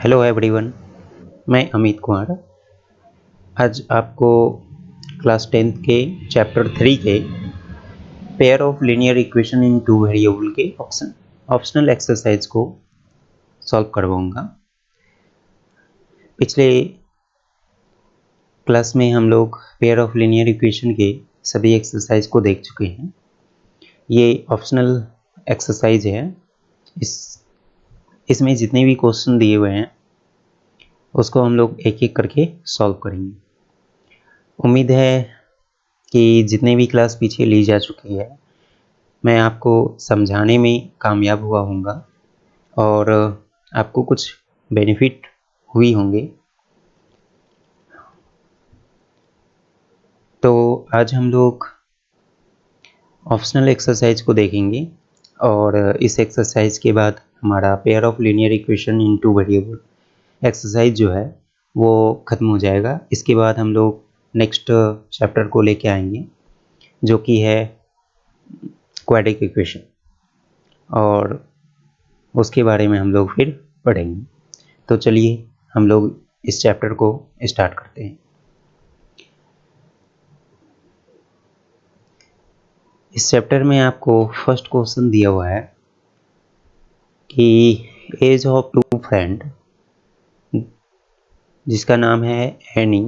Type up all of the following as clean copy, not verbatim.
Hello everyone, मैं अमित कुमार। आज आपको क्लास 10th के चैप्टर 3 के pair of linear equation in two variable के ऑप्शनल एक्सरसाइज को सॉल्व करवाऊंगा। पिछले क्लास में हम लोग पेयर ऑफ लीनियर इक्वेशन के सभी एक्सरसाइज को देख चुके हैं। ये ऑप्शनल एक्सरसाइज है। इसमें जितने भी क्वेश्चन दिए हुए हैं उसको हम लोग एक एक करके सॉल्व करेंगे। उम्मीद है कि जितने भी क्लास पीछे ली जा चुकी है मैं आपको समझाने में कामयाब हुआ होऊंगा और आपको कुछ बेनिफिट हुई होंगे। तो आज हम लोग ऑप्शनल एक्सरसाइज को देखेंगे और इस एक्सरसाइज के बाद हमारा pair of linear equation in two variable exercise जो है वो ख़त्म हो जाएगा। इसके बाद हम लोग नेक्स्ट चैप्टर को लेके आएंगे जो कि है क्वाड्रेटिक इक्वेशन, और उसके बारे में हम लोग फिर पढ़ेंगे। तो चलिए हम लोग इस चैप्टर को स्टार्ट करते हैं। इस चैप्टर में आपको फर्स्ट क्वेश्चन दिया हुआ है कि एज ऑफ टू फ्रेंड जिसका नाम है एनी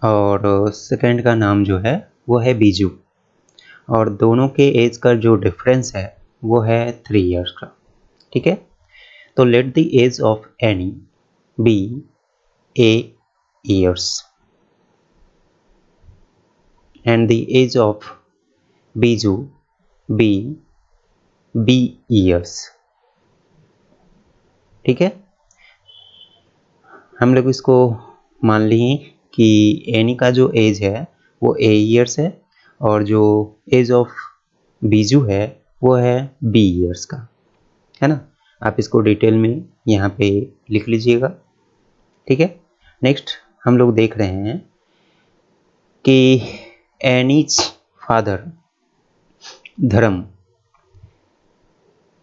और सेकंड का नाम जो है वो है बीजू, और दोनों के एज का जो डिफरेंस है वो है 3 इयर्स का। ठीक है, तो let the age of Annie be a years and the age of Biju be B years। ठीक है, हम लोग इसको मान लिए कि एनी का जो एज है वो ए ईयर्स है और जो एज ऑफ बीजू है वो है बी ईयर्स का, है ना। आप इसको डिटेल में यहाँ पे लिख लीजिएगा। ठीक है, नेक्स्ट हम लोग देख रहे हैं कि Annie's father Dharam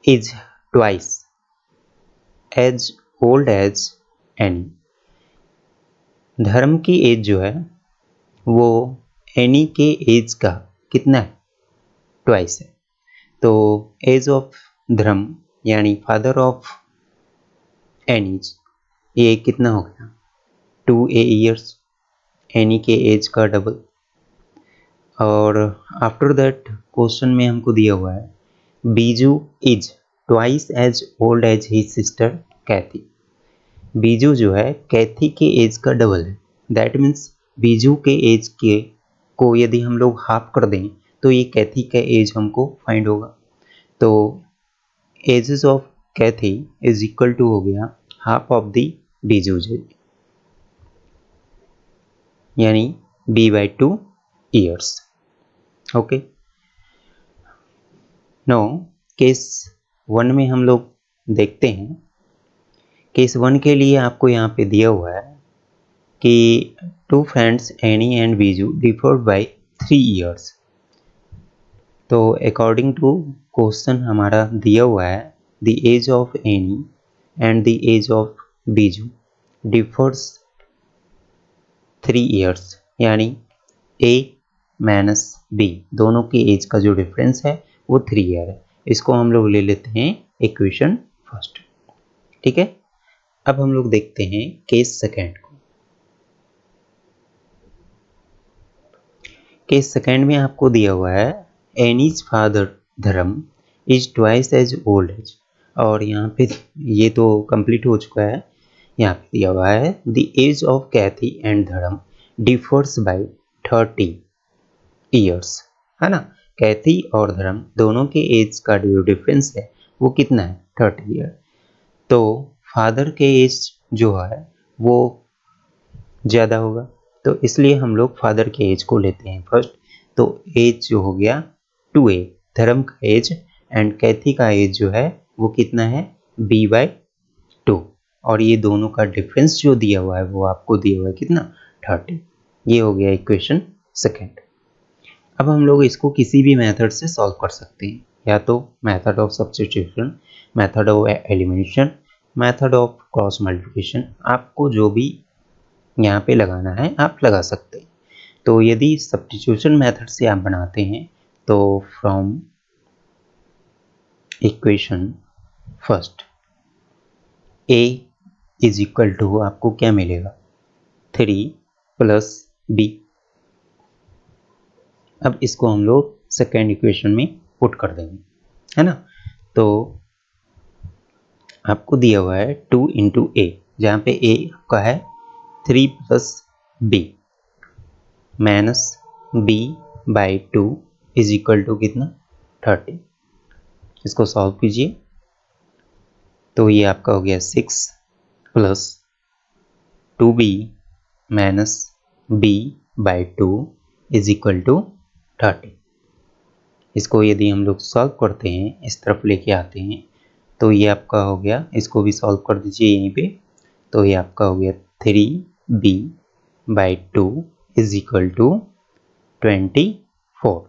is twice as old as Annie. Dharam की एज जो है वो एनी के एज का कितना है, ट्वाइस है। तो एज ऑफ धर्म यानी फादर ऑफ एनीज ये कितना हो गया, 2 ईयर्स, एनी के एज का डबल। और आफ्टर दैट क्वेश्चन में हमको दिया हुआ है Biju is twice as old as his sister Cathy. Biju जो है कैथी के एज का डबल है। दैट मीन्स बीजू के एज के को यदि हम लोग हाफ कर दें तो ये कैथी का एज हमको फाइंड होगा। तो ages of Cathy is equal to हो गया हाफ ऑफ द बीजू यानी b/2 years. Okay, no case 1 में हम लोग देखते हैं। केस 1 के लिए आपको यहाँ पे दिया हुआ है कि two friends Annie and Biju differed by 3 years. तो अकॉर्डिंग टू क्वेश्चन हमारा दिया हुआ है the age of Annie and the age of Biju differs 3 years, यानी ए माइनस बी दोनों के एज का जो डिफरेंस है वो 3 ईयर है। इसको हम लोग ले लेते हैं इक्वेशन फर्स्ट। ठीक है, अब हम लोग देखते हैं केस सेकेंड को। केस सेकेंड में आपको दिया हुआ है Annie's father Dharam is twice as old as, और यहाँ पे ये तो कंप्लीट हो चुका है। यहाँ पे दिया हुआ है the age of Cathy and Dharam differs by 30 years, है ना। कैथी और धर्म दोनों के एज का जो डिफरेंस है वो कितना है, 30 ईयर। तो फादर के एज जो है वो ज़्यादा होगा, तो इसलिए हम लोग फादर के एज को लेते हैं फर्स्ट। तो एज जो हो गया 2a धर्म का एज, एंड कैथी का एज जो है वो कितना है, b/2, और ये दोनों का डिफरेंस जो दिया हुआ है वो आपको दिया हुआ है कितना, 30। ये हो गया इक्वेशन सेकेंड। अब हम लोग इसको किसी भी मेथड से सॉल्व कर सकते हैं। या तो method of substitution, method of elimination, method of cross multiplication, आपको जो भी यहाँ पे लगाना है आप लगा सकते हैं। तो यदि सब्स्टिट्यूशन मेथड से आप बनाते हैं तो from equation first a is equal to आपको क्या मिलेगा 3 प्लस b। अब इसको हम लोग सेकेंड इक्वेशन में पुट कर देंगे, है ना। तो आपको दिया हुआ है 2 इंटू ए, जहाँ पे a आपका है 3 plus b minus b by 2 is equal to कितना 30। इसको सॉल्व कीजिए तो ये आपका हो गया 6 plus 2b minus b by 2 is equal to 30। इसको यदि हम लोग सॉल्व करते हैं, इस तरफ लेके आते हैं, तो ये आपका हो गया, इसको भी सॉल्व कर दीजिए यहीं पे, तो ये आपका हो गया 3b by 2 is equal to 24।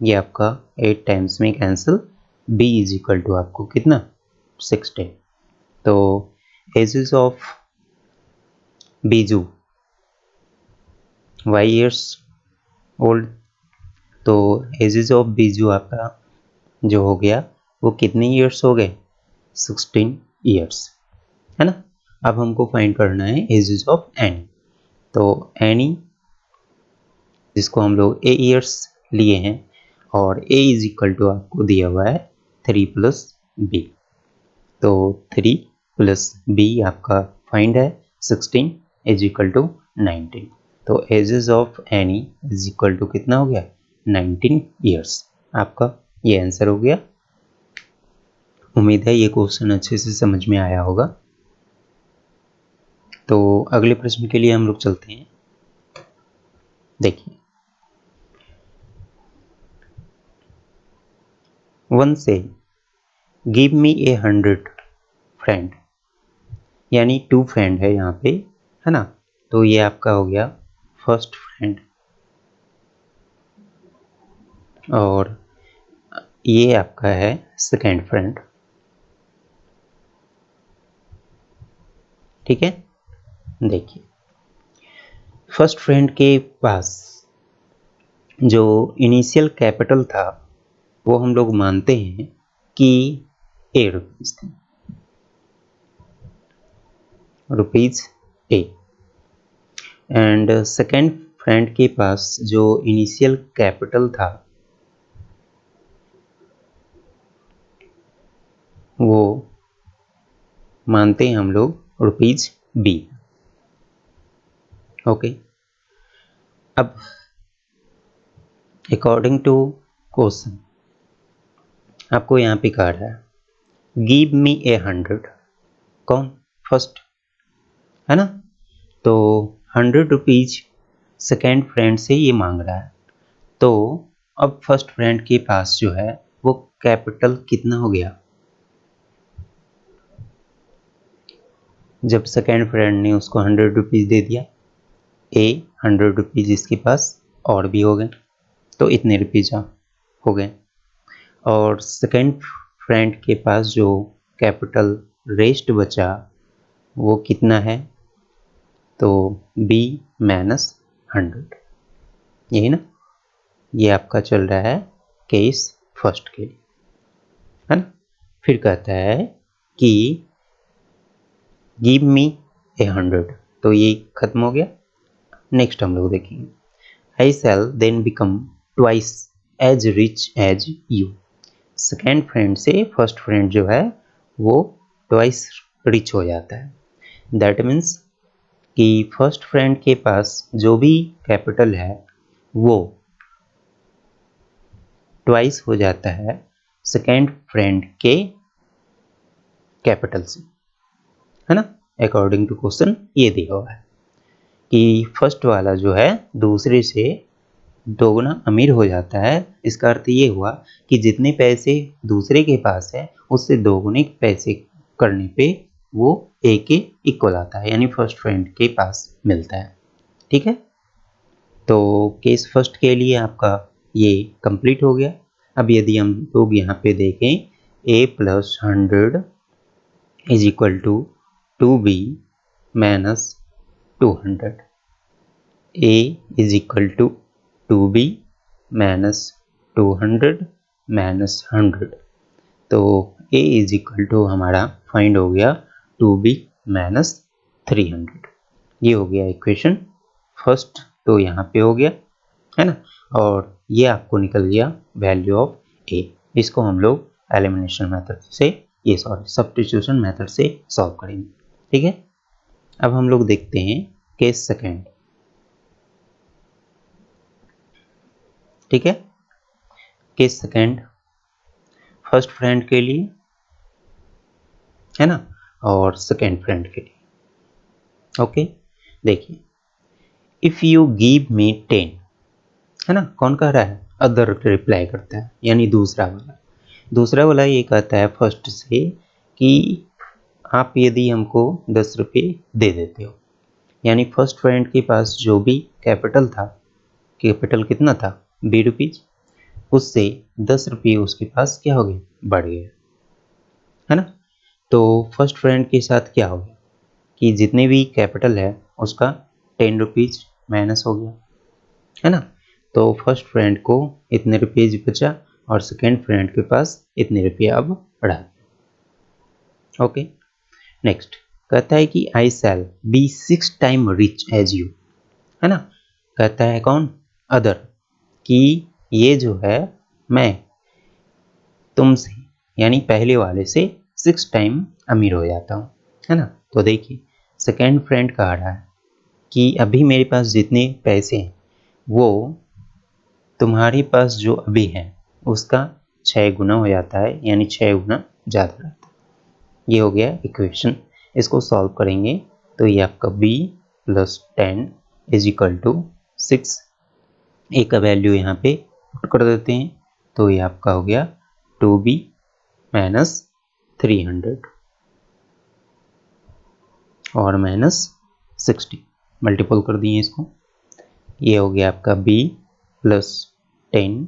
ये आपका 8 टाइम्स में cancel, b is equal to आपको कितना 16। तो ages of Biju y years old, तो एजेस ऑफ बीजू आपका जो हो गया वो कितने ईयर्स हो गए 16 ईयर्स, है ना। अब हमको फाइंड करना है एजेस ऑफ एनी। तो एनी जिसको हम लोग ए ईयर्स लिए हैं और ए इज इक्वल टू आपको दिया हुआ है 3 प्लस बी। तो 3 प्लस बी आपका फाइंड है 16 इज इक्वल टू 19। तो ages of Annie is equal to कितना हो गया 19 ईयर्स। आपका ये आंसर हो गया। उम्मीद है ये क्वेश्चन अच्छे से समझ में आया होगा। तो अगले प्रश्न के लिए हम लोग चलते हैं। देखिए, वन से गिव मी ए 100 फ्रेंड, यानी 2 फ्रेंड है यहाँ पे, है ना। तो ये आपका हो गया फर्स्ट फ्रेंड और ये आपका है सेकेंड फ्रेंड, ठीक है। देखिए, फर्स्ट फ्रेंड के पास जो इनिशियल कैपिटल था वो हम लोग मानते हैं कि ₹8 थे, rupees A. And second friend के पास जो इनिशियल कैपिटल था वो मानते हैं हम लोग रुपीज बी। ओके, अब अकॉर्डिंग टू क्वेश्चन आपको यहाँ पे कहा रहा है गिव मी ए 100, कौन फर्स्ट, है ना। तो 100 रुपीज सेकेंड फ्रेंड से ये मांग रहा है। तो अब फर्स्ट फ्रेंड के पास जो है वो कैपिटल कितना हो गया, जब सेकेंड फ्रेंड ने उसको 100 रुपीज दे दिया, ए 100 रुपीज इसके पास और भी हो गए, तो इतने रुपीज हो गए। और सेकेंड फ्रेंड के पास जो कैपिटल रेस्ट बचा वो कितना है, तो b माइनस 100, यही ना। ये आपका चल रहा है केस फर्स्ट के लिए, है ना। फिर कहता है कि गिव मी ए 100, तो ये खत्म हो गया। नेक्स्ट हम लोग देखेंगे I shall then become twice as rich as you. Second friend से फर्स्ट फ्रेंड जो है वो ट्वाइस रिच हो जाता है। दैट मीन्स कि फर्स्ट फ्रेंड के पास जो भी कैपिटल है वो ट्वाइस हो जाता है सेकेंड फ्रेंड के कैपिटल से, है ना। अकॉर्डिंग टू क्वेश्चन ये दिया हुआ है कि फर्स्ट वाला जो है दूसरे से दोगुना अमीर हो जाता है। इसका अर्थ ये हुआ कि जितने पैसे दूसरे के पास है उससे दोगुने पैसे करने पे वो ए के इक्वल आता है, यानी फर्स्ट फ्रेंड के पास मिलता है, ठीक है। तो केस फर्स्ट के लिए आपका ये कंप्लीट हो गया। अब यदि हम लोग यहाँ पे देखें a + 100 is equal to 2b minus 200, a is equal to 2b minus 200 minus 100, तो a इज इक्वल टू हमारा फाइंड हो गया 2b माइनस 300। ये हो गया इक्वेशन फर्स्ट, तो यहाँ पे हो गया है ना, और ये आपको निकल गया वैल्यू ऑफ a। इसको हम लोग एलिमिनेशन मेथड से सब्स्टिट्यूशन मेथड से सॉल्व करेंगे। ठीक है, अब हम लोग देखते हैं केस सेकेंड। ठीक है, केस सेकेंड फर्स्ट फ्रेंड के लिए है ना, और सेकेंड फ्रेंड के लिए। ओके, देखिए इफ यू गिव मी 10, है ना, कौन कह रहा है? अदर रिप्लाई करता है, यानी दूसरा वाला ये कहता है फर्स्ट से कि आप यदि हमको 10 रुपये दे देते हो, यानी फर्स्ट फ्रेंड के पास जो भी कैपिटल था, कैपिटल कितना था? ₹20, उससे 10 रुपये उसके पास क्या हो गए? बढ़ गए, है ना। तो फर्स्ट फ्रेंड के साथ क्या हो गया कि जितने भी कैपिटल है उसका 10 रुपीज़ माइनस हो गया, है ना। तो फर्स्ट फ्रेंड को इतने रुपये बचा और सेकेंड फ्रेंड के पास इतने रुपये अब बढ़ा। ओके, नेक्स्ट कहता है कि I shall be 6 time rich as you, है ना। कहता है कौन? अदर, कि ये जो है मैं तुमसे यानी पहले वाले से 6 टाइम अमीर हो जाता हूँ, है ना। तो देखिए सेकेंड फ्रेंड कह रहा है कि अभी मेरे पास जितने पैसे हैं वो तुम्हारे पास जो अभी है उसका 6 गुना हो जाता है, यानी 6 गुना ज़्यादा रहता है। ये हो गया इक्वेशन। इसको सॉल्व करेंगे तो ये आपका b + 10 इज इक्वल टू 6, ए का वैल्यू यहाँ पे पुट कर देते हैं, तो ये आपका हो गया 2b माइनस 300 और माइनस 60, मल्टीपल कर दिए इसको। ये हो गया आपका b + 10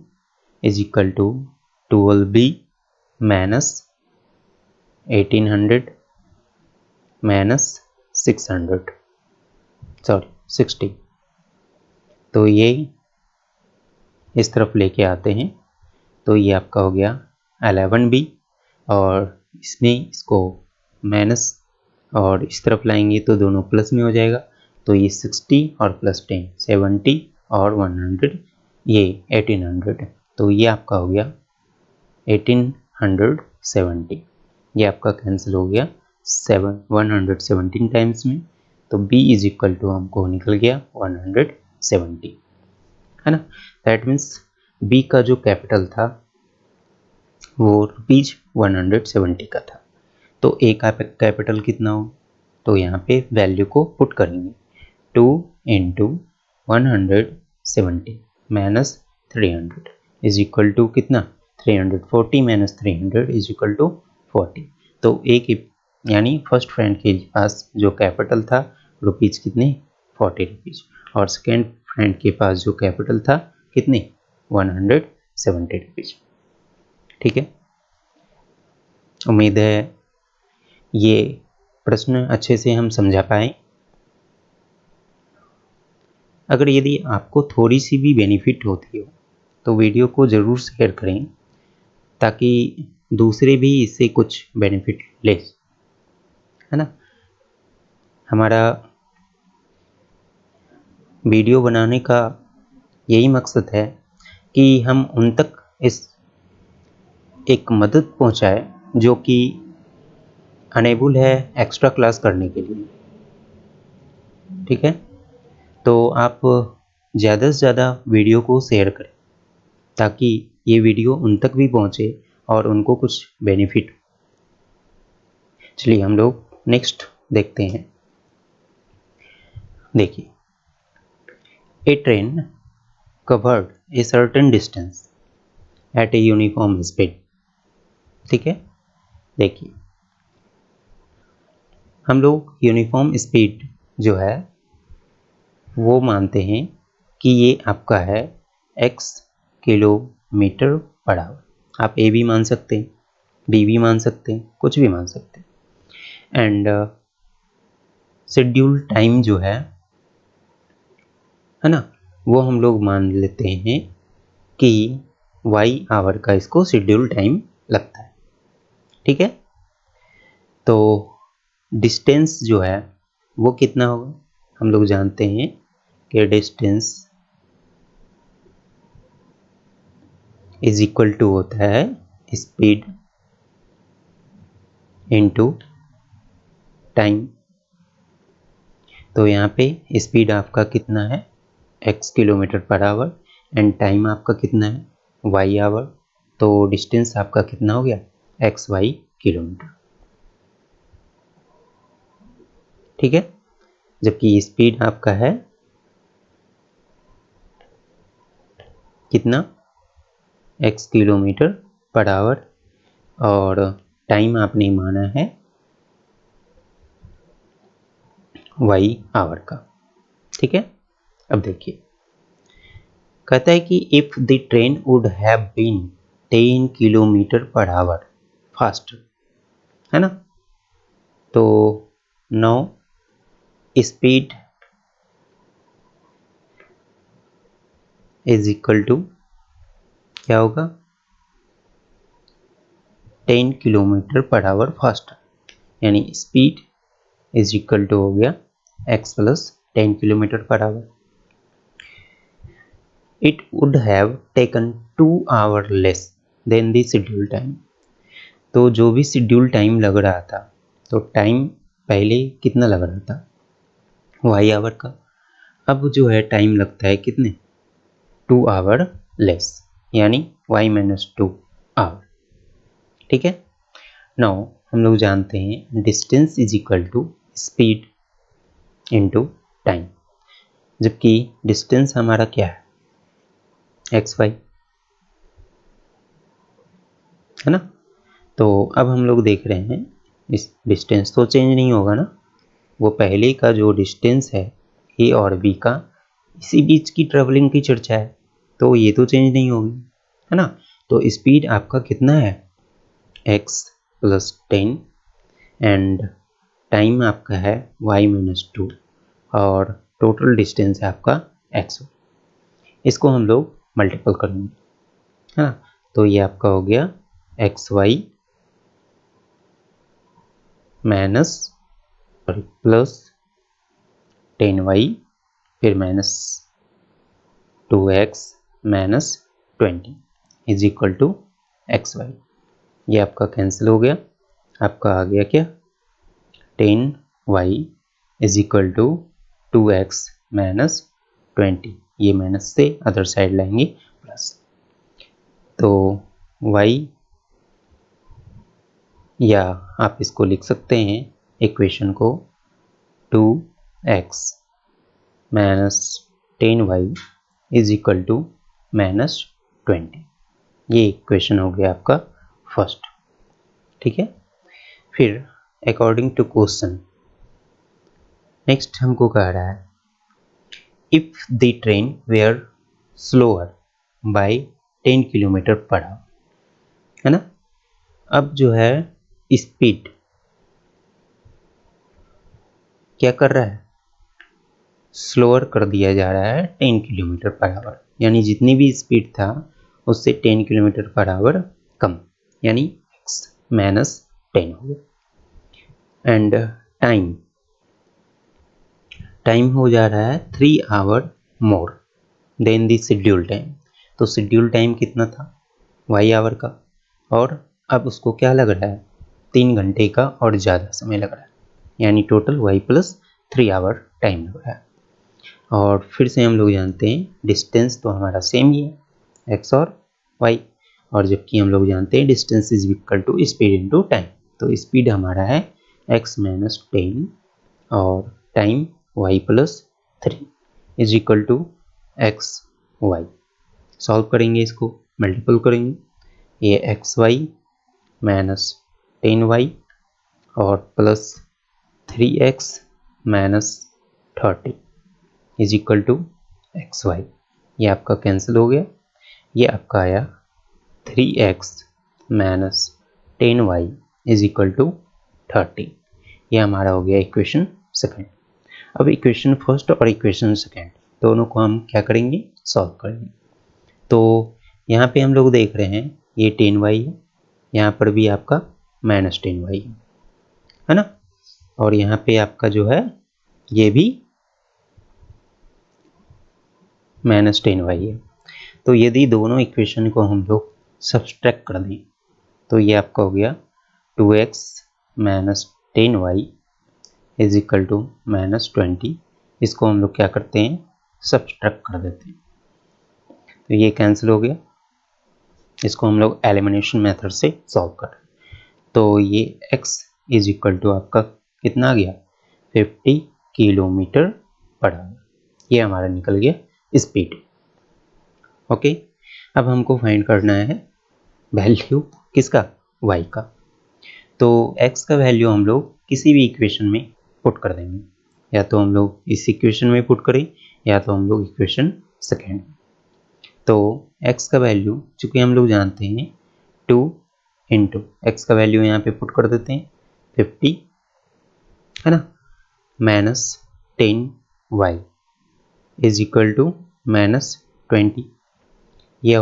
is equal to 12b minus 1800 minus 600, sorry 60। तो ये इस तरफ लेके आते हैं तो ये आपका हो गया 11b, और इसमें इसको माइनस और इस तरफ लाएंगे तो दोनों प्लस में हो जाएगा, तो ये 60 और प्लस 10 70 और 100 ये 1800, तो ये आपका हो गया 1870। ये आपका कैंसिल हो गया 117 टाइम्स में, तो b इज इक्वल टू हमको निकल गया 170, है ना। दैट मीन्स b का जो कैपिटल था वो ₹170 का था। तो a का कैपिटल कितना हो, तो यहाँ पे वैल्यू को पुट करेंगे 2 × 170 माइनस 300 इज इक्वल टू कितना? 340 माइनस 300 इज इक्वल टू 40। तो a की यानी फर्स्ट फ्रेंड के पास जो कैपिटल था रुपीज़ कितने? 40 रुपीज़, और सेकेंड फ्रेंड के पास जो कैपिटल था कितने? 170 रुपीज़। ठीक है, उम्मीद है ये प्रश्न अच्छे से हम समझा पाए। अगर यदि आपको थोड़ी सी भी बेनिफिट होती हो तो वीडियो को ज़रूर शेयर करें ताकि दूसरे भी इससे कुछ बेनिफिट ले, है ना। हमारा वीडियो बनाने का यही मकसद है कि हम उन तक इस एक मदद पहुंचाए जो कि अनेबल है एक्स्ट्रा क्लास करने के लिए। ठीक है, तो आप ज़्यादा से ज़्यादा वीडियो को शेयर करें ताकि ये वीडियो उन तक भी पहुंचे और उनको कुछ बेनिफिट। चलिए हम लोग नेक्स्ट देखते हैं। देखिए, a train covered a certain distance at a uniform speed. ठीक है, देखिए हम लोग यूनिफॉर्म स्पीड जो है वो मानते हैं कि ये आपका है x किलोमीटर पर आवर। आप ए भी मान सकते हैं, बी भी मान सकते हैं, कुछ भी मान सकते हैं। एंड शेड्यूल टाइम जो है ना, वो हम लोग मान लेते हैं कि वाई आवर का इसको शेड्यूल टाइम लगता है। ठीक है, तो डिस्टेंस जो है वो कितना होगा, हम लोग जानते हैं कि डिस्टेंस इज इक्वल टू होता है स्पीड इनटू टाइम। तो यहाँ पे स्पीड आपका कितना है, x kilometre per our, and time आपका कितना है, y आवर। तो डिस्टेंस आपका कितना हो गया, xy किलोमीटर। ठीक है, जबकि स्पीड आपका है कितना, x किलोमीटर पर आवर, और टाइम आपने माना है y आवर का। ठीक है, अब देखिए कहता है कि if the train would have been 10 kilometre per hour faster, है ना, तो now speed is equal to क्या होगा, 10 किलोमीटर पर आवर फास्टर, यानी स्पीड इज इक्वल टू हो गया x plus 10 kilometre per hour. It would have taken 2 hour less than the schedule time. तो जो भी शेड्यूल टाइम लग रहा था, तो टाइम पहले कितना लग रहा था, y आवर का। अब जो है टाइम लगता है कितने, 2 आवर लेस, यानी y माइनस 2 आवर। ठीक है, नाउ हम लोग जानते हैं distance is equal to speed into time, जबकि डिस्टेंस हमारा क्या है, एक्स वाई, है ना। तो अब हम लोग देख रहे हैं इस डिस्टेंस तो चेंज नहीं होगा ना, वो पहले का जो डिस्टेंस है ए और बी का, इसी बीच की ट्रेवलिंग की चर्चा है, तो ये तो चेंज नहीं होगी, है ना। तो स्पीड आपका कितना है, x प्लस 10, एंड टाइम आपका है y माइनस 2, और टोटल डिस्टेंस है आपका x। इसको हम लोग मल्टीपल करेंगे, है ना, तो ये आपका हो गया x Y minus plus 10y, फिर minus 2x minus 20 is equal to x y. ये आपका कैंसिल हो गया, आपका आ गया क्या, 10y is equal to 2x minus 20, ये माइनस से अदर साइड लाएंगे प्लस, तो y, या आप इसको लिख सकते हैं इक्वेशन को 2x minus 10y is equal to minus 20। ये इक्वेशन हो गया आपका फर्स्ट। ठीक है, फिर अकॉर्डिंग टू क्वेश्चन नेक्स्ट हमको कह रहा है if the train were slower by 10 kilometre per hour, है ना। अब जो है स्पीड क्या कर रहा है, स्लोअर कर दिया जा रहा है 10 किलोमीटर पर आवर, यानी जितनी भी स्पीड था उससे 10 किलोमीटर पर आवर कम, यानी x माइनस 10 हो गया। एंड टाइम, टाइम हो जा रहा है 3 hour more than the schedule time. तो शेड्यूल टाइम कितना था, y आवर का, और अब उसको क्या लग रहा है, 3 घंटे का और ज़्यादा समय लग रहा है, यानी total y plus 3 hour time लग रहा है। और फिर से हम लोग जानते हैं डिस्टेंस तो हमारा सेम ही है, x और y, और जबकि हम लोग जानते हैं distance is equal to speed into time, तो स्पीड हमारा है x माइनस 10 और time y plus 3 is equal to x y. Solve करेंगे, इसको मल्टीपल करेंगे, ये एक्स वाई माइनस 10y और plus 3x minus 30 is equal to x y. ये आपका कैंसिल हो गया, ये आपका आया 3x minus 10y is equal to 30। ये हमारा हो गया इक्वेशन सेकेंड। अब इक्वेशन फर्स्ट और इक्वेशन सेकेंड दोनों को हम क्या करेंगे, सॉल्व करेंगे। तो यहाँ पे हम लोग देख रहे हैं ये 10y है, यहाँ पर भी आपका माइनस 10y है ना, और यहाँ पे आपका जो है ये भी माइनस 10y है। तो यदि दोनों इक्वेशन को हम लोग सब्सट्रैक्ट कर दें तो ये आपका हो गया 2x minus 10y is equal to minus 20। इसको हम लोग क्या करते हैं, सब्सट्रैक्ट कर देते हैं, तो ये कैंसिल हो गया। इसको हम लोग एलिमिनेशन मेथड से सॉल्व कर, तो ये x इज इक्वल टू आपका कितना आ गया, 50 किलोमीटर पर आवर। ये हमारा निकल गया स्पीड। ओके, अब हमको फाइंड करना है वैल्यू किसका, y का। तो x का वैल्यू हम लोग किसी भी इक्वेशन में पुट कर देंगे, या तो हम लोग इस इक्वेशन में पुट करें या तो हम लोग इक्वेशन सेकेंड में। तो x का वैल्यू चूँकि हम लोग जानते हैं 2 इंटू एक्स का वैल्यू यहाँ पे पुट कर देते हैं 50 है ना, minus 10y is equal to minus 20। यह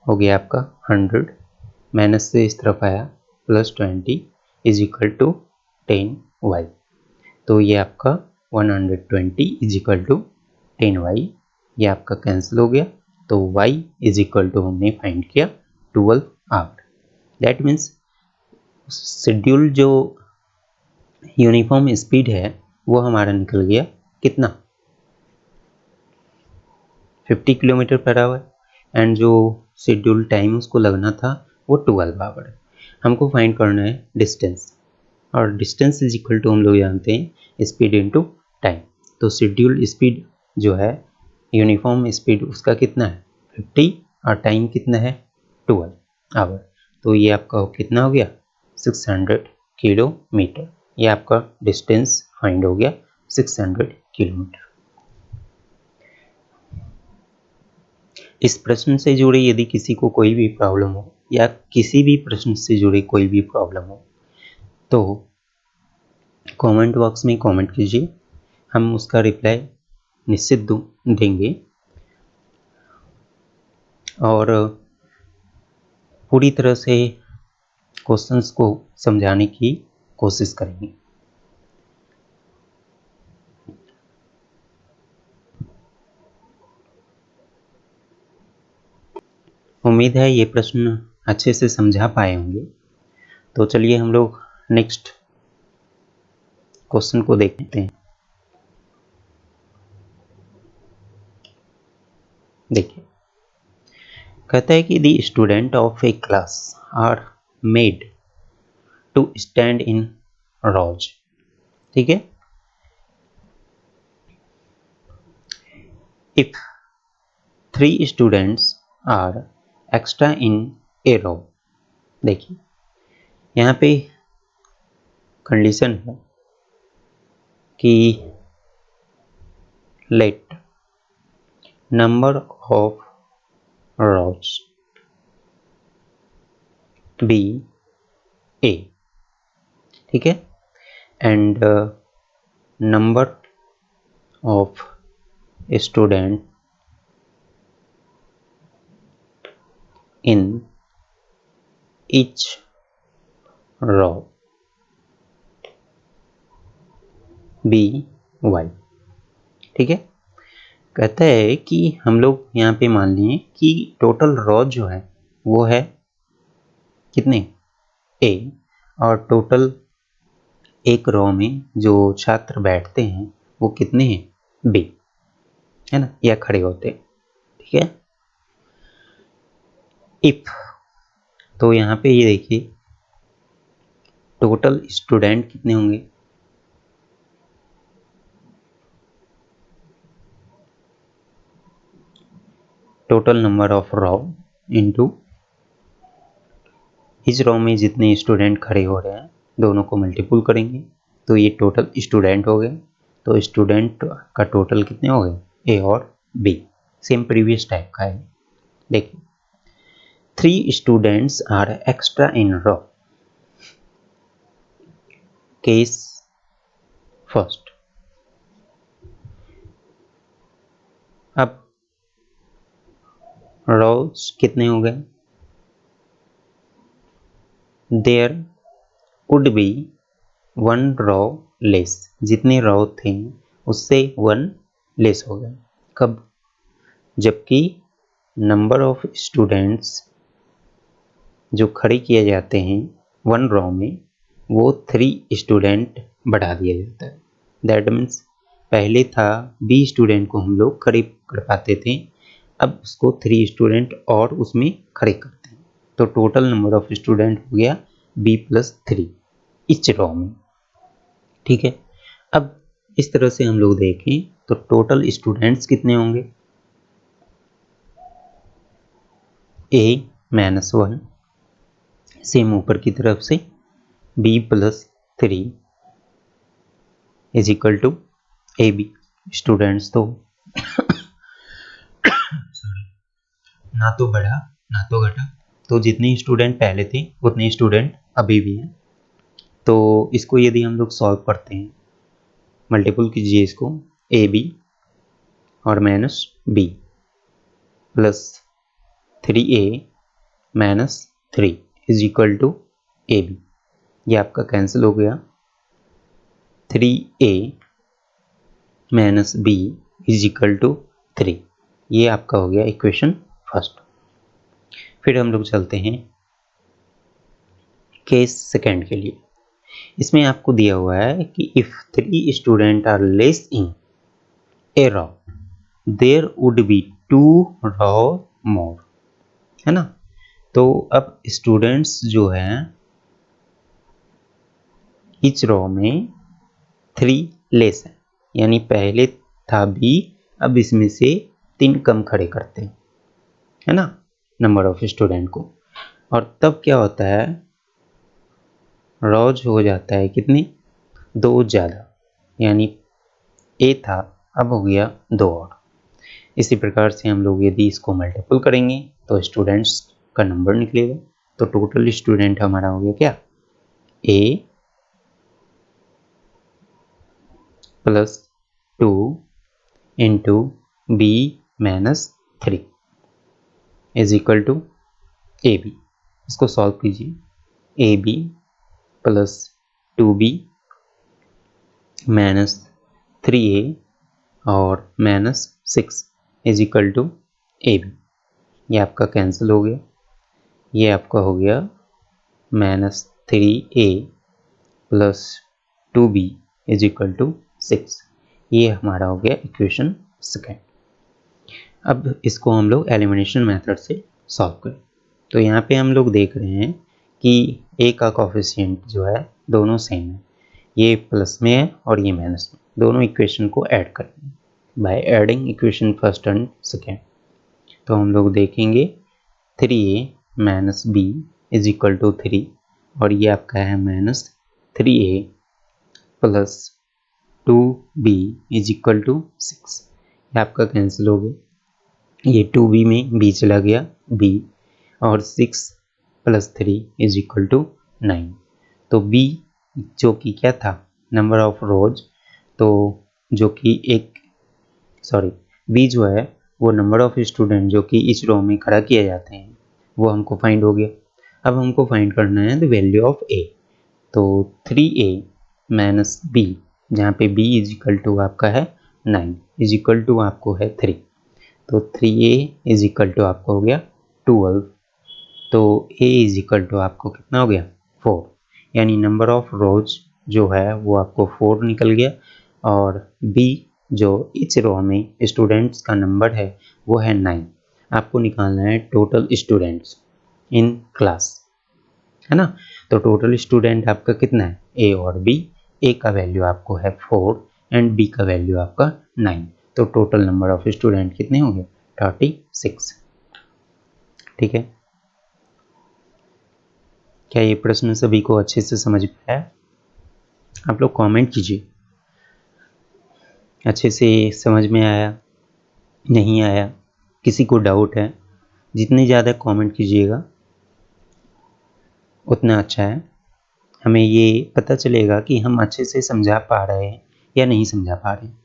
हो गया आपका 100, माइनस से इस तरफ आया plus 20 is equal to 10y। तो ये आपका 120 इज इक्वल टू 10y, ये आपका कैंसिल हो गया। तो y इज इक्वल टू हमने फाइंड किया 12 आवर। दैट मीन्स शेड्यूल जो यूनिफॉर्म स्पीड है वो हमारा निकल गया कितना, 50 किलोमीटर पर आवर, एंड जो शेड्यूल टाइम उसको लगना था वो 12 आवर है। हमको फाइंड करना है डिस्टेंस, और डिस्टेंस इज इक्वल टू हम लोग जानते हैं स्पीड इनटू टाइम। तो शेड्यूल स्पीड जो है यूनिफॉर्म स्पीड उसका कितना है 50 और टाइम कितना है 12 आवर। तो ये आपका कितना हो गया 600 किलोमीटर। ये आपका डिस्टेंस फाइंड हो गया 600 किलोमीटर। इस प्रश्न से जुड़े यदि किसी को कोई भी प्रॉब्लम हो या किसी भी प्रश्न से जुड़े कोई भी प्रॉब्लम हो तो कमेंट बॉक्स में कमेंट कीजिए, हम उसका रिप्लाई निश्चित देंगे और पूरी तरह से क्वेश्चंस को समझाने की कोशिश करेंगे। उम्मीद है ये प्रश्न अच्छे से समझा पाए होंगे। तो चलिए हम लोग नेक्स्ट क्वेश्चन को देखते हैं। देखिए, कहता है कि the student of a class are made to stand in rows. ठीक है, if 3 students are extra in a row. देखिए यहाँ पे कंडीशन है कि let number of rows be a, ठीक है, and number of student in each row be y. ठीक है, कहता है कि हम लोग यहाँ पे मान लिए कि टोटल रो जो है वो है कितने ए, और टोटल एक रो में जो छात्र बैठते हैं वो कितने हैं बी, है ना, या खड़े होते हैं। ठीक है, इफ, तो यहाँ पे ये देखिए टोटल स्टूडेंट कितने होंगे, total number of row into इस रो में जितने स्टूडेंट खड़े हो रहे हैं दोनों को मल्टीपल करेंगे तो ये टोटल स्टूडेंट हो गए। तो स्टूडेंट का टोटल कितने हो गए ए और बी, सेम प्रीवियस टाइप का है। देखिए 3 students are extra in row. Case first. अब rows कितने हो गए? There would be 1 row less. जितने row थे उससे 1 less हो गए. कब? जबकि नंबर ऑफ स्टूडेंट्स जो खड़े किए जाते हैं 1 रो में वो 3 स्टूडेंट बढ़ा दिया जाता है. दैट मीन्स पहले था बी स्टूडेंट को हम लोग खड़े कर पाते थे, अब उसको 3 स्टूडेंट और उसमें खड़े करते हैं. तो टोटल नंबर ऑफ स्टूडेंट हो गया बी प्लस 3 इस रो में. ठीक है. अब इस तरह से हम लोग देखें तो टोटल स्टूडेंट्स कितने होंगे? ए माइनस 1 सेम ऊपर की तरफ से b plus 3 is equal to a b. Students तो ना तो बढ़ा ना तो घटा, तो जितने स्टूडेंट पहले थे उतने स्टूडेंट अभी भी हैं. तो इसको यदि हम लोग सॉल्व करते हैं, मल्टीपल कीजिए इसको, ए बी और minus b plus 3a minus 3 is equal to a b. ये आपका कैंसिल हो गया. 3a minus b is equal to 3. ये आपका हो गया इक्वेशन फर्स्ट. फिर हम लोग चलते हैं केस सेकेंड के लिए. इसमें आपको दिया हुआ है कि if 3 student are less in a row there would be 2 row more. है ना. तो अब स्टूडेंट्स जो हैं इस रो में 3 लेस है, यानी पहले था बी, अब इसमें से 3 कम खड़े करते हैं, है ना, नंबर ऑफ स्टूडेंट को. और तब क्या होता है, रोज हो जाता है कितने? 2 ज़्यादा, यानी ए था अब हो गया 2 और. इसी प्रकार से हम लोग यदि इसको मल्टीपल करेंगे तो स्टूडेंट्स का नंबर निकलेगा. तो टोटल स्टूडेंट हमारा हो गया क्या? A plus 2 into b minus 3 is equal to a b. इसको सॉल्व कीजिए. A b plus 2b minus 3a और minus 6 is equal to a b. ये आपका कैंसिल हो गया. ये आपका हो गया minus 3a plus 2b is equal to 6. ये हमारा हो गया इक्वेशन सेकेंड. अब इसको हम लोग एलिमिनेशन मेथड से सॉल्व करें. तो यहाँ पे हम लोग देख रहे हैं कि a का कोफिशिएंट जो है दोनों सेम है. ये प्लस में है और ये माइनस में. दोनों इक्वेशन को ऐड करेंगे by adding equation first and second. तो हम लोग देखेंगे 3a minus b is equal to 3 और ये आपका है minus 3a plus 2b is equal to 6. ये आपका कैंसिल हो गया. ये 2b में b चला गया b और 6 प्लस 3 इज इक्वल टू 9. तो b जो कि क्या था, नंबर ऑफ रोज, तो जो कि b जो है वो नंबर ऑफ स्टूडेंट जो कि इस रो में खड़ा किए जाते हैं वो हमको फाइंड हो गया. अब हमको फाइंड करना है द वैल्यू ऑफ a. तो 3a माइनस b, जहाँ पे b इज इक्वल टू आपका है 9 इज इक्वल टू आपको है 3. तो 3a इज इक्वल टू आपको हो गया 12. तो a इज इक्वल टू आपको कितना हो गया 4, यानी नंबर ऑफ रोज जो है वो आपको 4 निकल गया. और b जो इस रो में स्टूडेंट्स का नंबर है वो है 9. आपको निकालना है टोटल स्टूडेंट्स इन क्लास, है ना. तो टोटल स्टूडेंट आपका कितना है, a और b. a का वैल्यू आपको है 4 एंड b का वैल्यू आपका 9. तो टोटल नंबर ऑफ स्टूडेंट कितने होंगे 36. ठीक है. क्या ये प्रश्न सभी को अच्छे से समझ में आया? आप लोग कमेंट कीजिए, अच्छे से समझ में आया, नहीं आया, किसी को डाउट है जितनी ज़्यादा कमेंट कीजिएगा उतना अच्छा है, हमें ये पता चलेगा कि हम अच्छे से समझा पा रहे हैं या नहीं समझा पा रहे हैं,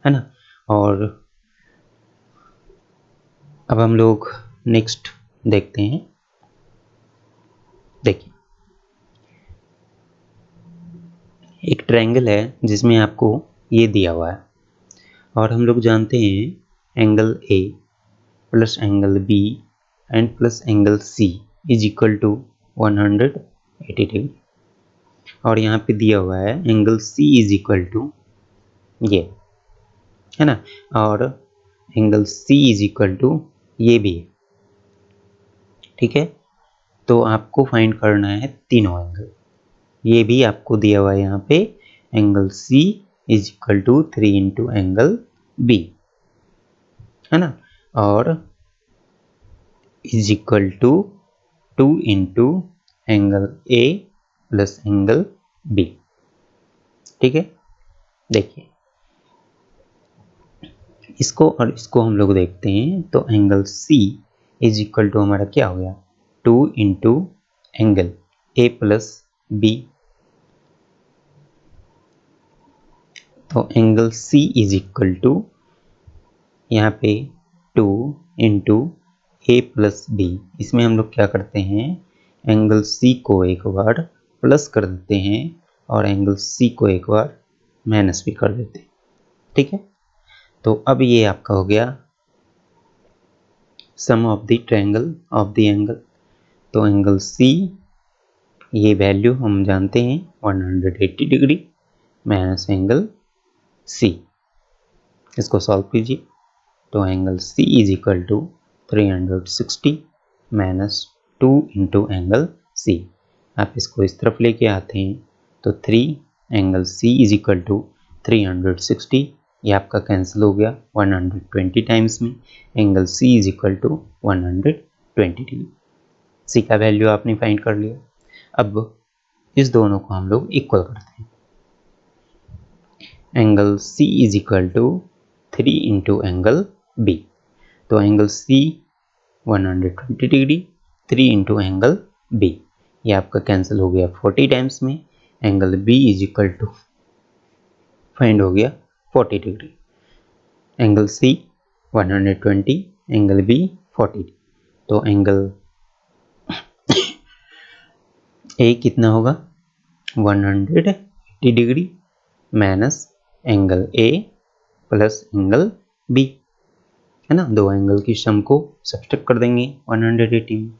है ना। और अब हम लोग नेक्स्ट देखते हैं। देखिए, एक ट्रायंगल है जिसमें आपको ये दिया हुआ है और हम लोग जानते हैं angle A plus angle b and plus angle C is equal to 180 degree. और यहाँ पे दिया हुआ है angle C is equal to ये, है ना, और angle C is equal to ये भी है, ठीक है। तो आपको फाइंड करना है तीनों एंगल। ये भी आपको दिया हुआ है यहाँ पे angle C is equal to 3 into angle b, है ना, और is equal to 2 into angle A plus angle b, ठीक है। देखिए, इसको और इसको हम लोग देखते हैं तो angle C is equal to हमारा क्या हो गया 2 इंटू एंगल ए प्लस बी। तो angle C is equal to यहाँ पे 2 इंटू ए प्लस बी। इसमें हम लोग क्या करते हैं, एंगल सी को एक बार प्लस कर देते हैं और एंगल सी को एक बार माइनस भी कर देते हैं, ठीक है। तो अब ये आपका हो गया sum of the triangle of the angle. तो एंगल सी, ये वैल्यू हम जानते हैं 180 डिग्री माइनस एंगल सी। इसको सॉल्व कीजिए तो angle C is equal to 360 minus 2 into angle C. आप इसको इस तरफ लेके आते हैं तो 3 angle C is equal to 360, ये आपका कैंसिल हो गया 120 टाइम्स में। Angle C is equal to 120 degree. C का वैल्यू आपने फाइंड कर लिया। अब इस दोनों को हम लोग इक्वल करते हैं। Angle C is equal to 3 into angle b. तो angle c 120 degree, 3 into angle b, ये आपका कैंसिल हो गया 40 टाइम्स में। Angle b is equal to find हो गया 40 degree. Angle c 120, angle b 40। तो एंगल ए कितना होगा 180 डिग्री माइनस एंगल ए प्लस एंगल बी, है ना। दो एंगल की सम को सब्ट्रैक्ट कर देंगे 180 में।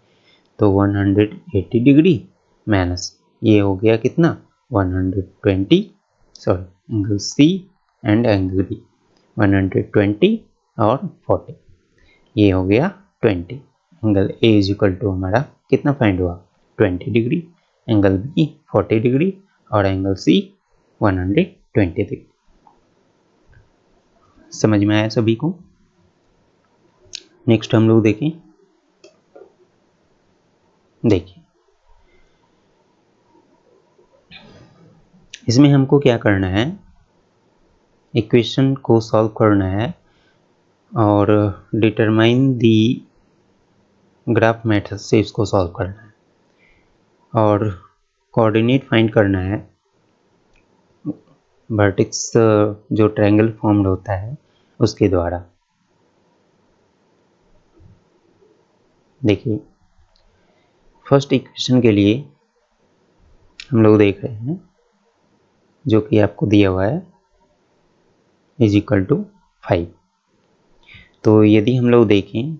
तो 180 डिग्री माइनस ये हो गया कितना 120, sorry angle c and angle b 120 और 40, ये हो गया 20। Angle A is equal to हमारा कितना फाइंड हुआ 20 डिग्री, एंगल बी 40 डिग्री और एंगल सी 120 डिग्री। समझ में आया सभी को। नेक्स्ट हम लोग देखें। देखिए, इसमें हमको क्या करना है, इक्वेशन को सॉल्व करना है और डिटरमाइन दी ग्राफ मेथड से इसको सॉल्व करना है और कोऑर्डिनेट फाइंड करना है। वर्टेक्स जो ट्रायंगल फॉर्म्ड होता है उसके द्वारा। देखिए, फर्स्ट इक्वेशन के लिए हम लोग देख रहे हैं जो कि आपको दिया हुआ है इज इक्वल टू 5। तो यदि हम लोग देखें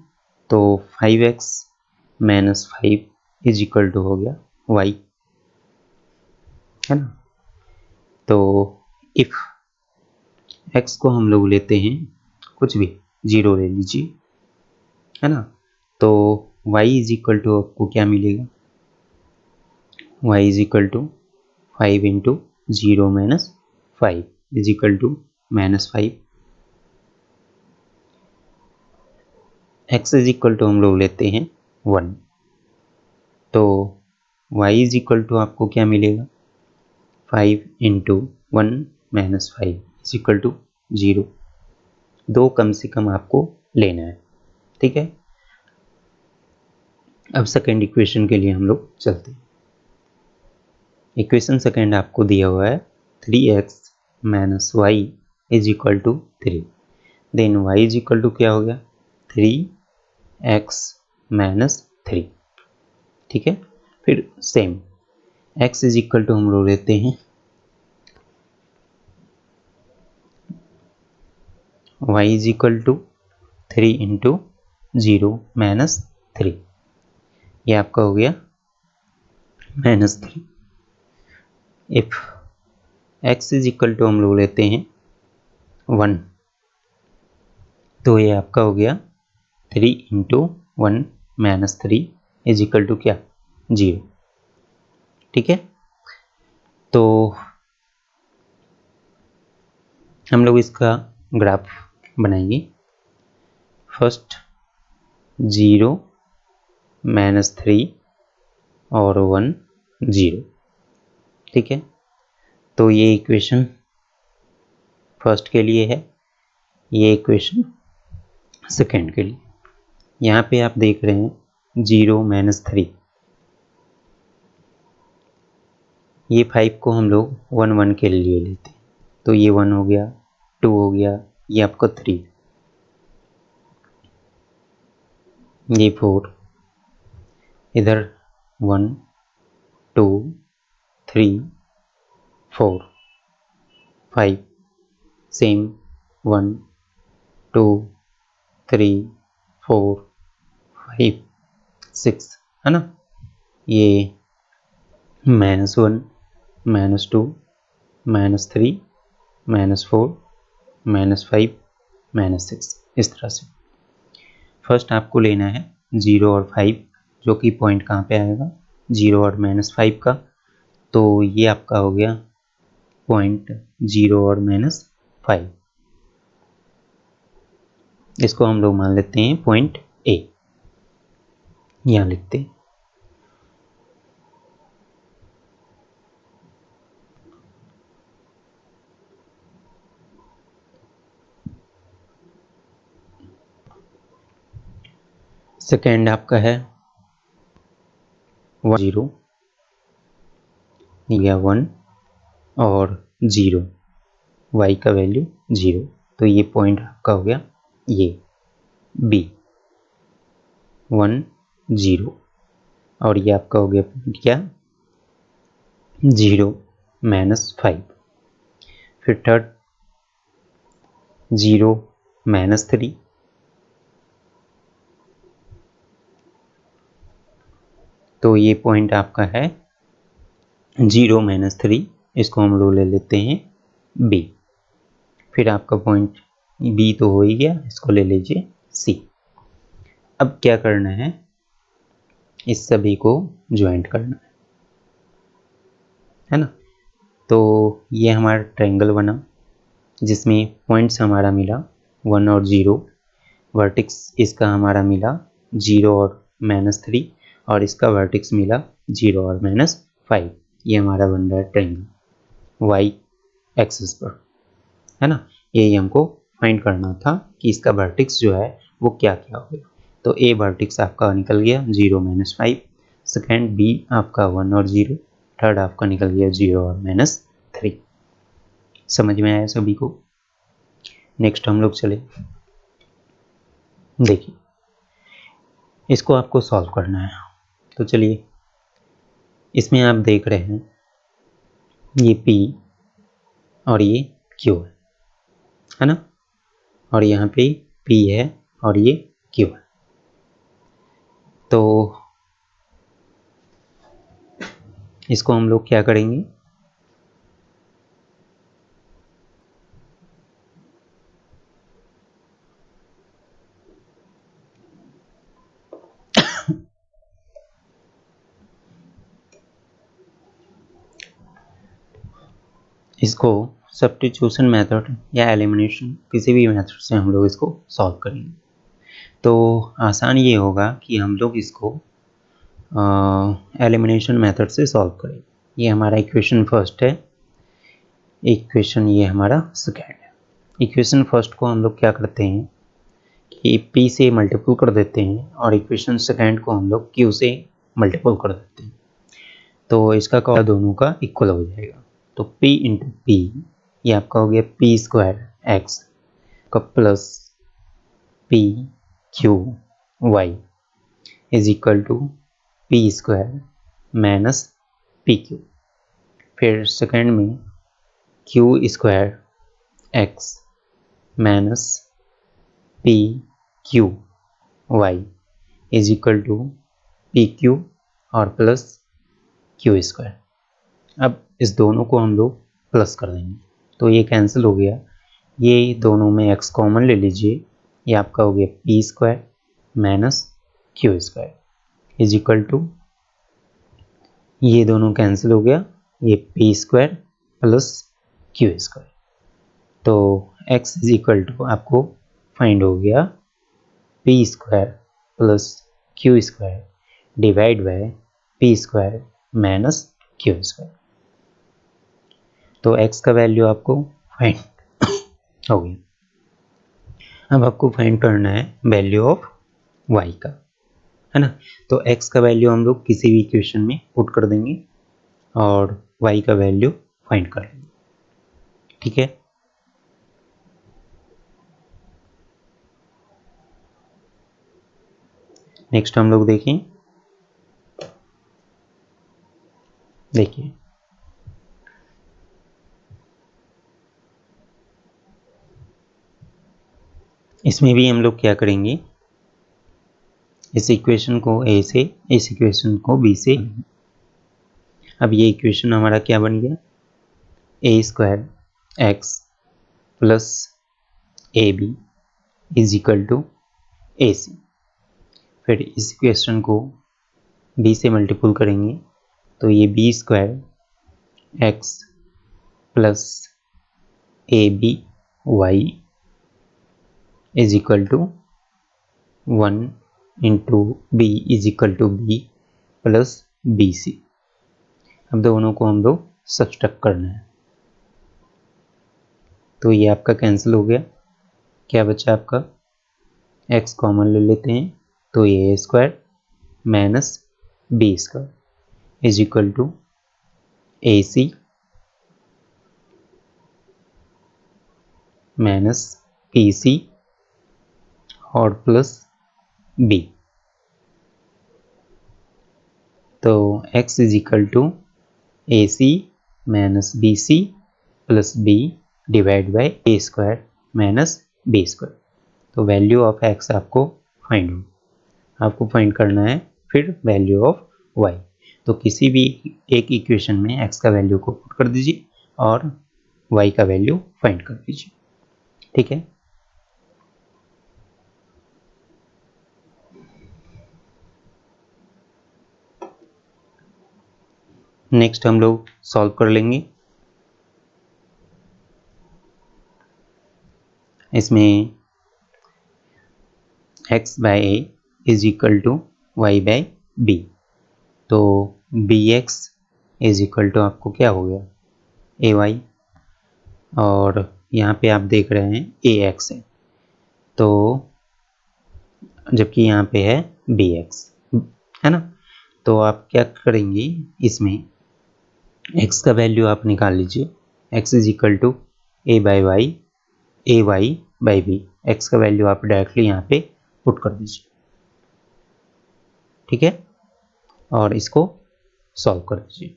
तो 5x minus 5 is equal to हो गया y, है ना। तो इफ x को हम लोग लेते हैं कुछ भी 0 ले लीजिए, है ना। तो y इज इक्वल टू आपको क्या मिलेगा, y is equal to 5 into 0 minus 5 is equal to -5। x is equal to हम लोग लेते हैं 1, तो y इज इक्वल टू आपको क्या मिलेगा 5 into 1 minus 5 is equal to 0। दो कम से कम आपको लेना है, ठीक है। अब सेकेंड इक्वेशन के लिए हम लोग चलते हैं। इक्वेशन सेकेंड आपको दिया हुआ है 3x - y is equal to 3। Then y is equal to क्या हो गया 3x - 3। ठीक है, फिर same x is equal to हम लोग लेते हैं y is equal to 3 into 0 - 3, ये आपका हो गया -3। If x is equal to हम लोग लेते हैं 1, तो ये आपका हो गया 3 इंटू 1 - 3 इज इक्वल टू क्या 0। ठीक है, तो हम लोग इसका ग्राफ बनाएंगे। फर्स्ट 0 -3 और 1 0। ठीक है, तो ये इक्वेशन फर्स्ट के लिए है, ये इक्वेशन सेकेंड के लिए। यहाँ पे आप देख रहे हैं 0 - 3, ये 5 को हम लोग 1 1 के लिए लेते हैं, तो ये 1 हो गया, 2 हो गया, ये आपका 3, ये 4, इधर 1 2 3 4 5, सेम 1 2 3 4 5 6, है ना। ये -1 -2 -3 -4 -5 -6, इस तरह से। फर्स्ट आपको लेना है 0 और 5, जो कि पॉइंट कहाँ पे आएगा 0 और -5 का, तो ये आपका हो गया पॉइंट 0 और -5। इसको हम लोग मान लेते हैं पॉइंट ए, यहाँ लिखते हैं। सेकेंड आपका है 0, या 1 और 0, y का वैल्यू 0, तो ये पॉइंट आपका हो गया ये बी 1 0, और ये आपका हो गया पॉइंट क्या 0 -5। फिर थर्ड 0 -3, तो ये पॉइंट आपका है 0 -3, इसको हम लोग ले लेते हैं बी। फिर आपका पॉइंट बी तो हो ही गया, इसको ले लीजिए सी। अब क्या करना है, इस सभी को ज्वाइंट करना है ना। तो ये हमारा ट्रायंगल बना, जिसमें पॉइंट्स हमारा मिला 1 और 0, वर्टेक्स इसका हमारा मिला 0 और -3, और इसका वर्टेक्स मिला 0 और -5। ये हमारा बन रहा है ट्रायंगल वाई एक्सिस पर, है ना। यही हमको फाइंड करना था कि इसका वर्टेक्स जो है वो क्या क्या होगा। तो ए वर्टेक्स आपका निकल गया 0 -5, सेकेंड बी आपका 1 और 0, थर्ड आपका निकल गया 0 और -3। समझ में आया सभी को। नेक्स्ट हम लोग चले, देखिए इसको आपको सॉल्व करना है। तो चलिए, इसमें आप देख रहे हैं ये P और ये Q है ना, और यहाँ पे P है और ये Q है। तो इसको हम लोग क्या करेंगे, इसको सब्स्टिट्यूशन मेथड या एलिमिनेशन, किसी भी मेथड से हम लोग इसको सॉल्व करेंगे। तो आसान ये होगा कि हम लोग इसको एलिमिनेशन मेथड से सॉल्व करेंगे। ये हमारा इक्वेशन फर्स्ट है, इक्वेशन ये हमारा सेकेंड है। इक्वेशन फर्स्ट को हम लोग क्या करते हैं कि p से मल्टीपल कर देते हैं और इक्वेशन सेकेंड को हम लोग q से मल्टीपल कर देते हैं, तो इसका क्या दोनों का इक्वल हो जाएगा। तो p इंटू पी, ये आपका हो गया पी स्क्वायर एक्स का plus p q y is equal to p square minus p q. फिर सेकेंड में q square x minus p q y is equal to p q और plus Q square. अब इस दोनों को हम लोग प्लस कर देंगे तो ये कैंसिल हो गया, ये दोनों में x कॉमन ले लीजिए, ये आपका हो गया P square minus Q square is equal to, ये दोनों कैंसिल हो गया, ये P square plus Q square. तो x इज इक्वल टू आपको फाइंड हो गया P square plus Q square divide by P square minus Q square. तो x का वैल्यू आपको फाइंड हो गया। अब आपको फाइंड करना है वैल्यू ऑफ y का, है ना। तो x का वैल्यू हम लोग किसी भी इक्वेशन में पुट कर देंगे और y का वैल्यू फाइंड कर लेंगे, ठीक है। नेक्स्ट हम लोग देखें, देखिए इसमें भी हम लोग क्या करेंगे, इस इक्वेशन को a से, इस इक्वेशन को b से। अब ये इक्वेशन हमारा क्या बन गया, a square x plus a b is equal to a c. फिर इस इक्वेशन को b से मल्टीपल करेंगे तो ये b square x plus a b y is equal to 1 into b is equal to b plus b c. अब दोनों को हम लोग सब्ट्रैक्ट करना है तो ये आपका कैंसिल हो गया, क्या बचा आपका, x कॉमन ले लेते हैं तो ये a square minus b square is equal to a c minus p c और प्लस b। तो x is equal to a c minus b c plus b divide by a square minus b square. तो value of x आपको find करना है, फिर value of y। तो किसी भी एक इक्वेशन में x का वैल्यू को पुट कर दीजिए और y का वैल्यू फाइंड कर दीजिए, ठीक है। नेक्स्ट हम लोग सॉल्व कर लेंगे। इसमें x by a is equal to y by b. तो b x is equal to आपको क्या हो गया, ए वाई, और यहाँ पे आप देख रहे हैं ए एक्स है, तो जबकि यहाँ पे है बी एक्स, है ना। तो आप क्या करेंगे, इसमें x का वैल्यू आप निकाल लीजिए, x is equal to a by y, a y by b. X का वैल्यू आप डायरेक्टली यहाँ पे पुट कर दीजिए, ठीक है, और इसको सॉल्व कर दीजिए।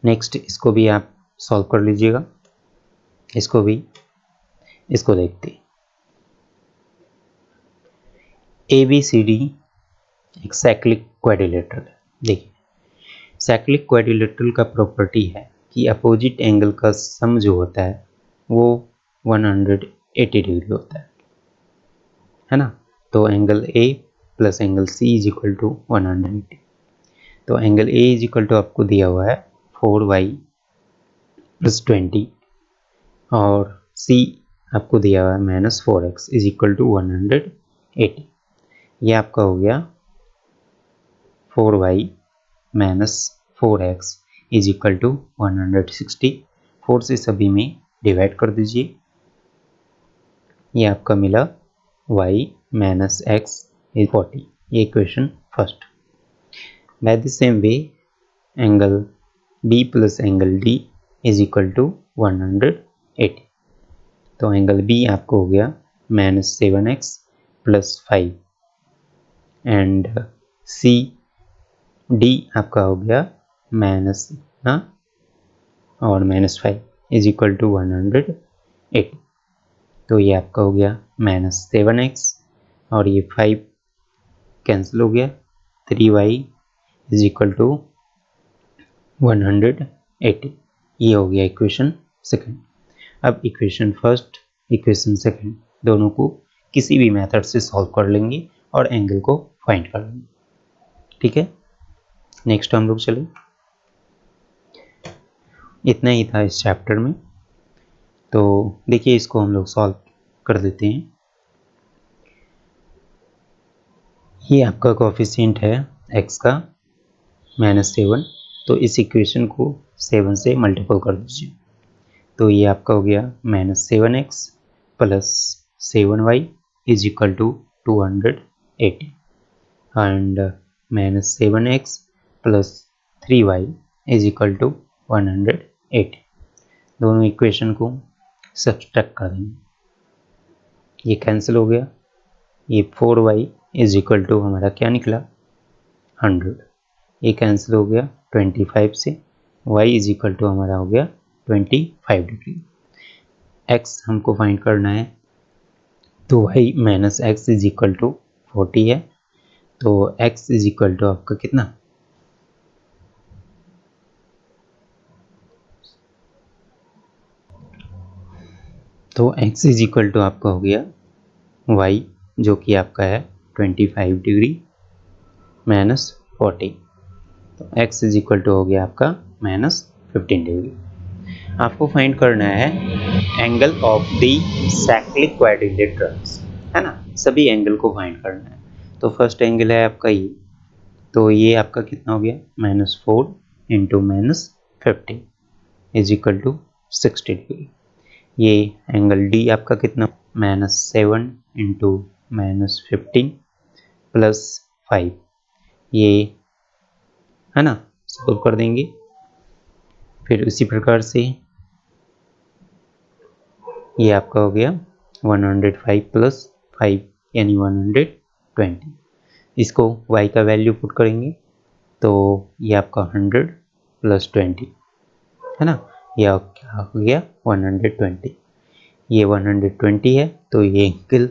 नेक्स्ट इसको भी आप सॉल्व कर लीजिएगा, इसको देखते। ए बी सी डी एक साइक्लिक क्वाड्रिलेटरल है। देखिए साइक्लिक क्वाड्रिलेटरल का प्रॉपर्टी है कि अपोजिट एंगल का सम जो होता है वो 180 डिग्री होता है ना। तो angle A plus angle C is equal to 180। तो angle A is equal to आपको दिया हुआ है 4y प्लस 20 और सी आपको दिया हुआ है minus 4x is equal to 180। ये आपका हो गया 4y minus 4x is equal to 160। 4 से सभी में डिवाइड कर दीजिए, ये आपका मिला y माइनस एक्स इज 40, ये equation first. By the same way angle B plus angle D is equal to 180, तो एंगल B आपको हो गया minus 7x plus 5 and c d आपका हो गया माइनस और माइनस 5 इज इक्वल टू 180, तो ये आपका हो गया माइनस 7x और ये 5 कैंसिल हो गया, 3y इज इक्वल टू 180, ये हो गया इक्वेशन सेकंड। अब इक्वेशन फर्स्ट इक्वेशन सेकंड दोनों को किसी भी मेथड से सॉल्व कर लेंगे और एंगल को फाइंड कर लेंगे, ठीक है। नेक्स्ट हम लोग चले, इतना ही था इस चैप्टर में, तो देखिए इसको हम लोग सॉल्व कर देते हैं। ये आपका कोएफिशिएंट है x का -7, तो इस इक्वेशन को 7 से मल्टीपल कर दीजिए, तो ये आपका हो गया -7x plus 7y is equal to 280 and -7x plus 3y is equal to 180। दोनों इक्वेशन को सब्सट्रैक्ट कर देंगे, ये कैंसिल हो गया, ये 4y इज इक्वल टू हमारा क्या निकला 100, ये कैंसिल हो गया 25 से, y इज इक्वल टू हमारा हो गया 25 डिग्री। x हमको फाइंड करना है, तो y minus x is equal to 40 है, तो x इज इक्वल टू आपका कितना, तो x इज इक्वल टू आपका हो गया y जो कि आपका है 25 डिग्री माइनस 40, तो x इज इक्वल टू हो गया आपका -15 डिग्री। आपको फाइंड करना है angle of the cyclic quadrilaterals, है ना, सभी एंगल को फाइंड करना है। तो फर्स्ट एंगल है आपका ये, तो ये आपका कितना हो गया -4 into -50 is equal to 60 degree. ये एंगल डी आपका कितना -7 इंटू -15 प्लस 5, ये है ना, सॉल्व कर देंगे। फिर उसी प्रकार से ये आपका हो गया 105 प्लस 5 यानी 120, इसको y का वैल्यू पुट करेंगे, तो ये आपका 100 प्लस 20 है ना, यह क्या हो गया 120, ये 120 है, तो ये एंगल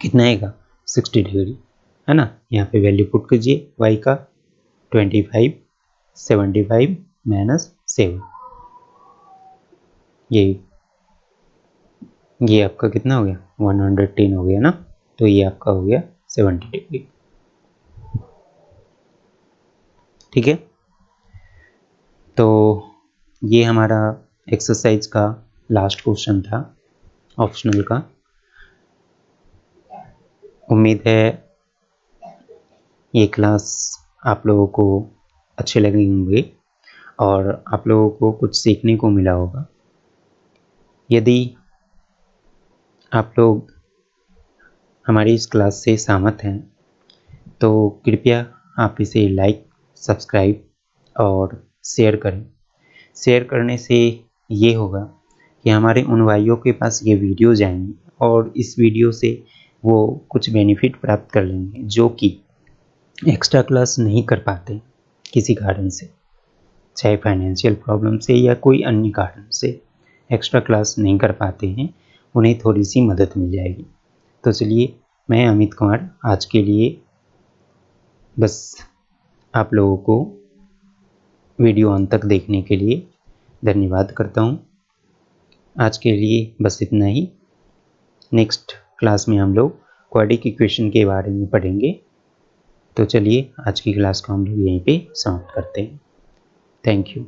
कितना आएगा 60 डिग्री, है ना। यहाँ पे वैल्यू पुट कीजिए y का 25 75 माइनस 7, ये आपका कितना हो गया 110 हो गया ना, तो ये आपका हो गया 70 डिग्री, ठीक है। तो ये हमारा एक्सरसाइज का लास्ट क्वेश्चन था ऑप्शनल का। उम्मीद है ये क्लास आप लोगों को अच्छे लगे होंगे और आप लोगों को कुछ सीखने को मिला होगा। यदि आप लोग हमारी इस क्लास से सहमत हैं तो कृपया आप इसे लाइक सब्सक्राइब और शेयर करें। शेयर करने से ये होगा कि हमारे उन भाइयों के पास ये वीडियो जाएंगे और इस वीडियो से वो कुछ बेनिफिट प्राप्त कर लेंगे जो कि एक्स्ट्रा क्लास नहीं कर पाते किसी कारण से, चाहे फाइनेंशियल प्रॉब्लम से या कोई अन्य कारण से एक्स्ट्रा क्लास नहीं कर पाते हैं, उन्हें थोड़ी सी मदद मिल जाएगी। तो चलिए, मैं अमित कुमार आज के लिए बस आप लोगों को वीडियो अंत तक देखने के लिए धन्यवाद करता हूँ। आज के लिए बस इतना ही। नेक्स्ट क्लास में हम लोग क्वाड्रिक इक्वेशन के बारे में पढ़ेंगे। तो चलिए आज की क्लास को हम लोग यहीं पे समाप्त करते हैं। Thank you.